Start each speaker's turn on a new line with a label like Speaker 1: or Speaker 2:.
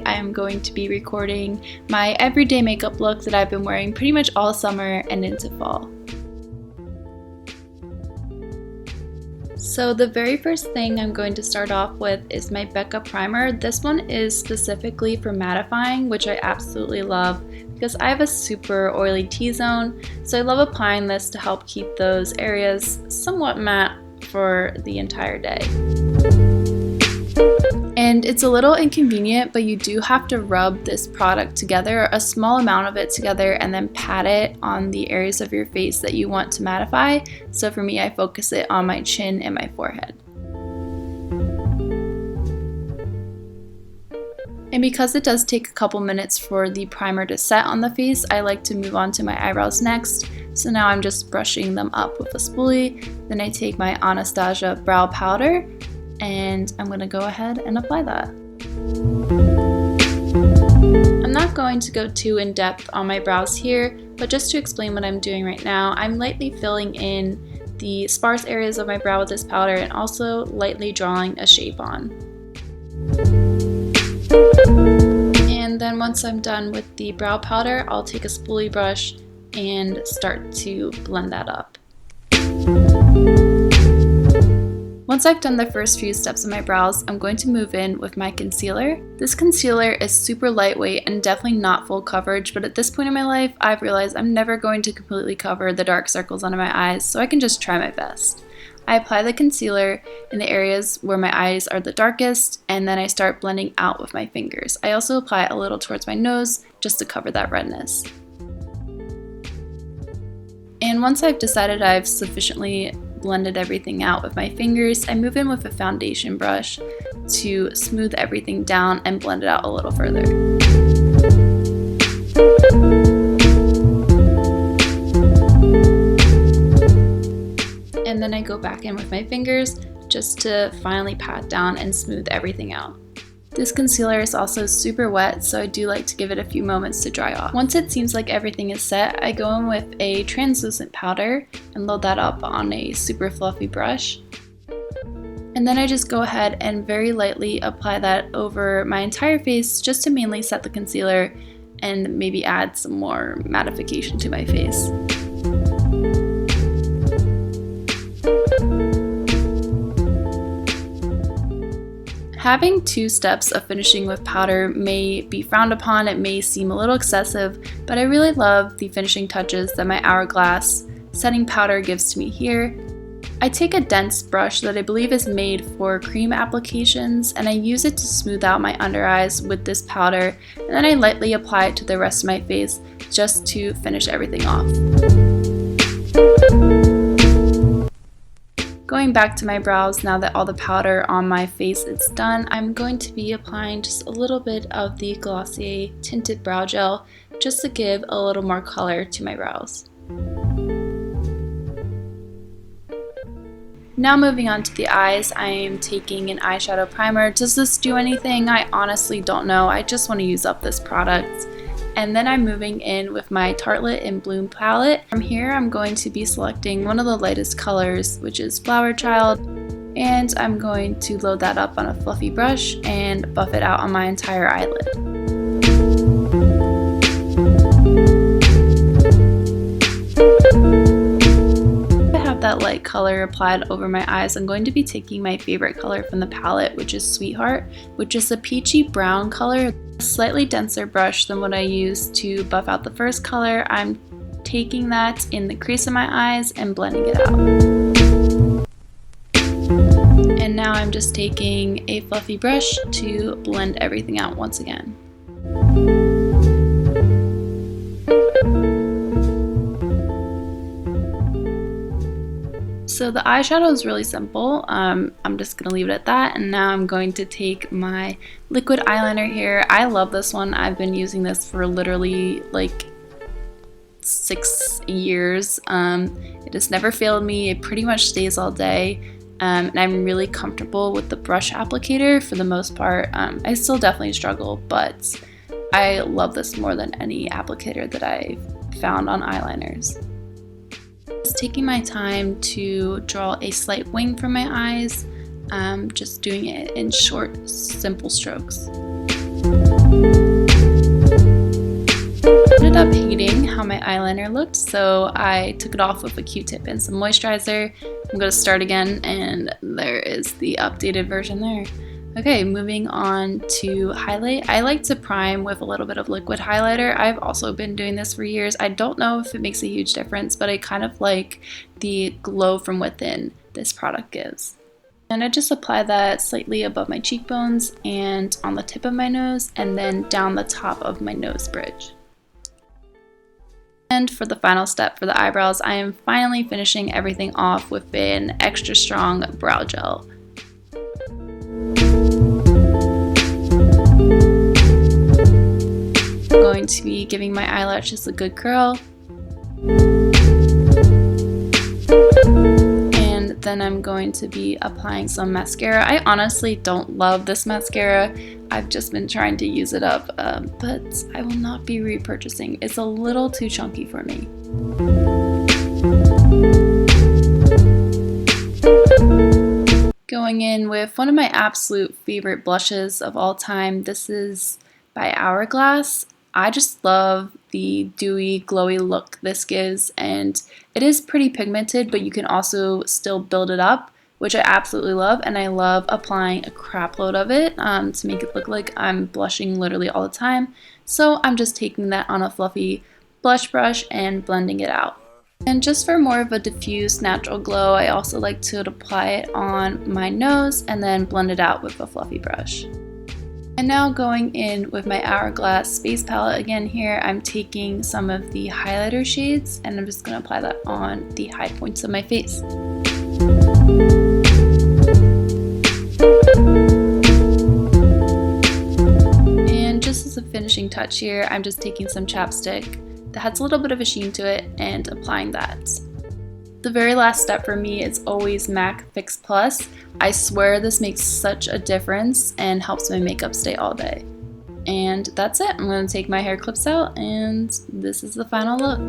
Speaker 1: I am going to be recording my everyday makeup look that I've been wearing pretty much all summer and into fall. So the very first thing I'm going to start off with is my Becca primer. This one is specifically for mattifying, which I absolutely love because I have a super oily T-zone, so I love applying this to help keep those areas somewhat matte for the entire day. And it's a little inconvenient, but you do have to rub this product together, a small amount of it together, and then pat it on the areas of your face that you want to mattify. So for me, I focus it on my chin and my forehead. And because it does take a couple minutes for the primer to set on the face, I like to move on to my eyebrows next. So now I'm just brushing them up with a spoolie. Then I take my Anastasia brow powder and I'm going to go ahead and apply that. I'm not going to go too in depth on my brows here, but just to explain what I'm doing right now, I'm lightly filling in the sparse areas of my brow with this powder and also lightly drawing a shape on. And then once I'm done with the brow powder, I'll take a spoolie brush and start to blend that up. Once I've done the first few steps of my brows, I'm going to move in with my concealer. This concealer is super lightweight and definitely not full coverage, but at this point in my life, I've realized I'm never going to completely cover the dark circles under my eyes, so I can just try my best. I apply the concealer in the areas where my eyes are the darkest, and then I start blending out with my fingers. I also apply it a little towards my nose just to cover that redness. And once I've decided I've sufficiently blended everything out with my fingers, I move in with a foundation brush to smooth everything down and blend it out a little further. And then I go back in with my fingers just to finally pat down and smooth everything out. This concealer is also super wet, so I do like to give it a few moments to dry off. Once it seems like everything is set, I go in with a translucent powder and load that up on a super fluffy brush. And then I just go ahead and very lightly apply that over my entire face just to mainly set the concealer and maybe add some more mattification to my face. Having two steps of finishing with powder may be frowned upon, it may seem a little excessive, but I really love the finishing touches that my Hourglass setting powder gives to me here. I take a dense brush that I believe is made for cream applications, and I use it to smooth out my under eyes with this powder, and then I lightly apply it to the rest of my face just to finish everything off. Going back to my brows, now that all the powder on my face is done, I'm going to be applying just a little bit of the Glossier Tinted Brow Gel just to give a little more color to my brows. Now moving on to the eyes, I am taking an eyeshadow primer. Does this do anything? I honestly don't know. I just want to use up this product. And then I'm moving in with my Tartelette in Bloom palette. From here, I'm going to be selecting one of the lightest colors, which is Flower Child, and I'm going to load that up on a fluffy brush and buff it out on my entire eyelid. I have that light color applied over my eyes. I'm going to be taking my favorite color from the palette, which is Sweetheart, which is a peachy brown color. A slightly denser brush than what I used to buff out the first color. I'm taking that in the crease of my eyes and blending it out. And now I'm just taking a fluffy brush to blend everything out once again. So the eyeshadow is really simple. I'm just going to leave it at that, and now I'm going to take my liquid eyeliner here. I love this one. I've been using this for literally like 6 years. It has never failed me. It pretty much stays all day, and I'm really comfortable with the brush applicator for the most part. I still definitely struggle, but I love this more than any applicator that I've found on eyeliners. Just taking my time to draw a slight wing from my eyes, just doing it in short, simple strokes. Ended up hating how my eyeliner looked, so I took it off with a Q-tip and some moisturizer. I'm going to start again, and there is the updated version there. Okay, moving on to highlight. I like to prime with a little bit of liquid highlighter. I've also been doing this for years. I don't know if it makes a huge difference, but I kind of like the glow from within this product gives. And I just apply that slightly above my cheekbones and on the tip of my nose, and then down the top of my nose bridge. And for the final step for the eyebrows, I am finally finishing everything off with an extra strong brow gel. I'm going to be giving my eyelashes a good curl. And then I'm going to be applying some mascara. I honestly don't love this mascara. I've just been trying to use it up, but I will not be repurchasing. It's a little too chunky for me. Going in with one of my absolute favorite blushes of all time. This is by Hourglass. I just love the dewy, glowy look this gives, and it is pretty pigmented, but you can also still build it up, which I absolutely love, and I love applying a crap load of it to make it look like I'm blushing literally all the time. So I'm just taking that on a fluffy blush brush and blending it out. And just for more of a diffuse natural glow, I also like to apply it on my nose and then blend it out with a fluffy brush. And now going in with my Hourglass Space Palette again here, I'm taking some of the highlighter shades and I'm just going to apply that on the high points of my face. And just as a finishing touch here, I'm just taking some chapstick that has a little bit of a sheen to it and applying that. The very last step for me is always MAC Fix Plus. I swear this makes such a difference and helps my makeup stay all day. And that's it. I'm going to take my hair clips out and this is the final look.